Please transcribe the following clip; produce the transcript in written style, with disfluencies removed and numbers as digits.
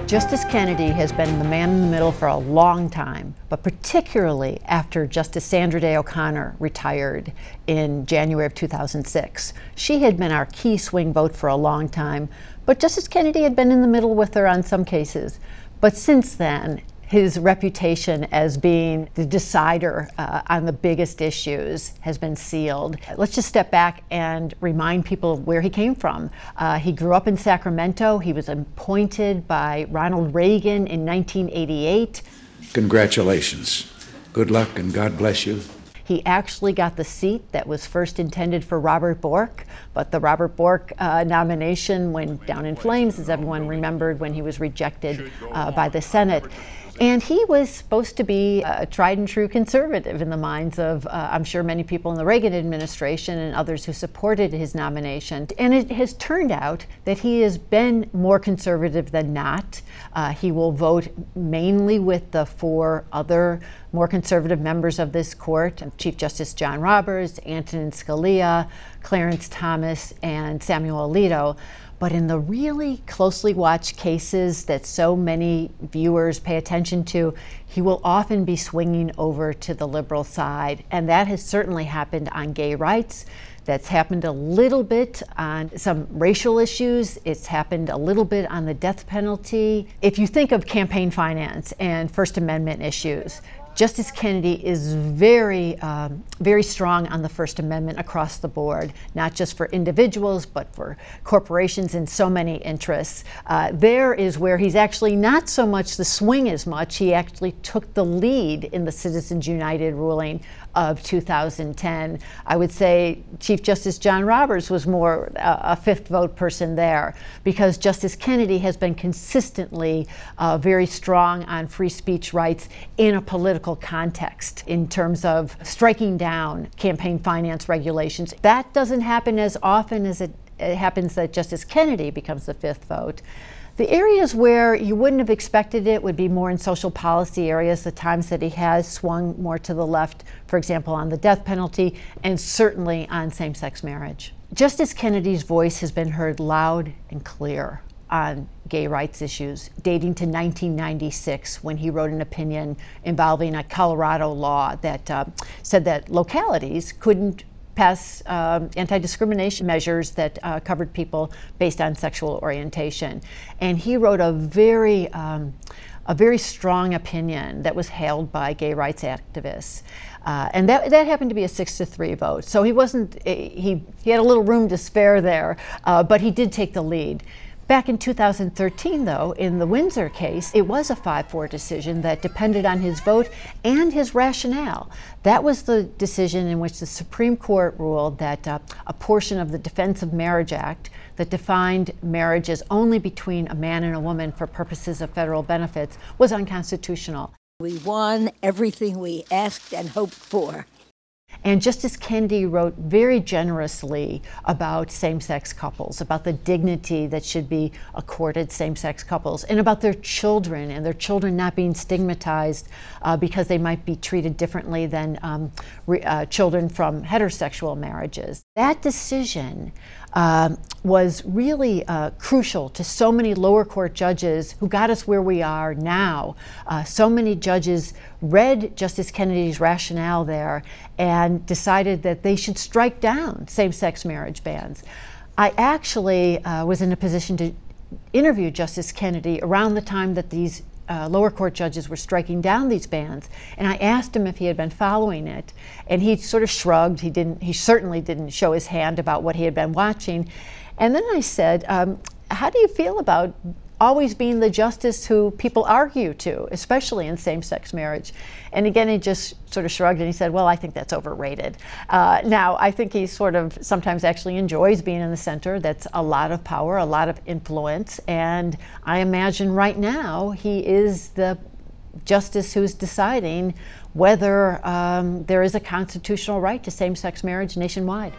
Justice Kennedy has been the man in the middle for a long time, but particularly after Justice Sandra Day O'Connor retired in January of 2006. She had been our key swing vote for a long time, but Justice Kennedy had been in the middle with her on some cases. But since then, his reputation as being the decider on the biggest issues has been sealed. Let's just step back and remind people where he came from. He grew up in Sacramento. He was appointed by Ronald Reagan in 1988. Congratulations. Good luck and God bless you. He actually got the seat that was first intended for Robert Bork, but the Robert Bork nomination went down in flames, as everyone remembered, when he was rejected by the Senate. And he was supposed to be a tried and true conservative in the minds of, I'm sure, many people in the Reagan administration and others who supported his nomination. And it has turned out that he has been more conservative than not. He will vote mainly with the four other more conservative members of this court: Chief Justice John Roberts, Antonin Scalia, Clarence Thomas, and Samuel Alito. But in the really closely watched cases that so many viewers pay attention to, he will often be swinging over to the liberal side. And that has certainly happened on gay rights. That's happened a little bit on some racial issues. It's happened a little bit on the death penalty. If you think of campaign finance and First Amendment issues, Justice Kennedy is very strong on the First Amendment across the board, not just for individuals, but for corporations and so many interests. There is where he's actually not so much the swing as much. He actually took the lead in the Citizens United ruling of 2010. I would say Chief Justice John Roberts was more a fifth vote person there, because Justice Kennedy has been consistently very strong on free speech rights in a political context in terms of striking down campaign finance regulations. That doesn't happen as often as it happens that Justice Kennedy becomes the fifth vote. The areas where you wouldn't have expected it would be more in social policy areas, the times that he has swung more to the left, for example, on the death penalty, and certainly on same-sex marriage. Justice Kennedy's voice has been heard loud and clear on gay rights issues, dating to 1996, when he wrote an opinion involving a Colorado law that said that localities couldn't pass anti-discrimination measures that covered people based on sexual orientation. And he wrote a very strong opinion that was hailed by gay rights activists. And that happened to be a 6-3 vote. So he wasn't, he had a little room to spare there, but he did take the lead. Back in 2013, though, in the Windsor case, it was a 5-4 decision that depended on his vote and his rationale. That was the decision in which the Supreme Court ruled that a portion of the Defense of Marriage Act that defined marriage as only between a man and a woman for purposes of federal benefits was unconstitutional. We won everything we asked and hoped for. And Justice Kennedy wrote very generously about same-sex couples, about the dignity that should be accorded same-sex couples, and about their children, and their children not being stigmatized because they might be treated differently than children from heterosexual marriages. That decision was really crucial to so many lower court judges who got us where we are now. So many judges read Justice Kennedy's rationale there and decided that they should strike down same-sex marriage bans. I actually was in a position to interview Justice Kennedy around the time that these lower court judges were striking down these bans, and I asked him if he had been following it, and he sort of shrugged. He certainly didn't show his hand about what he had been watching. And then I said, how do you feel about always being the justice who people argue to, especially in same-sex marriage? And again, he just sort of shrugged and he said, well, I think that's overrated. Now, I think he sort of sometimes actually enjoys being in the center. That's a lot of power, a lot of influence, and I imagine right now he is the justice who's deciding whether there is a constitutional right to same-sex marriage nationwide.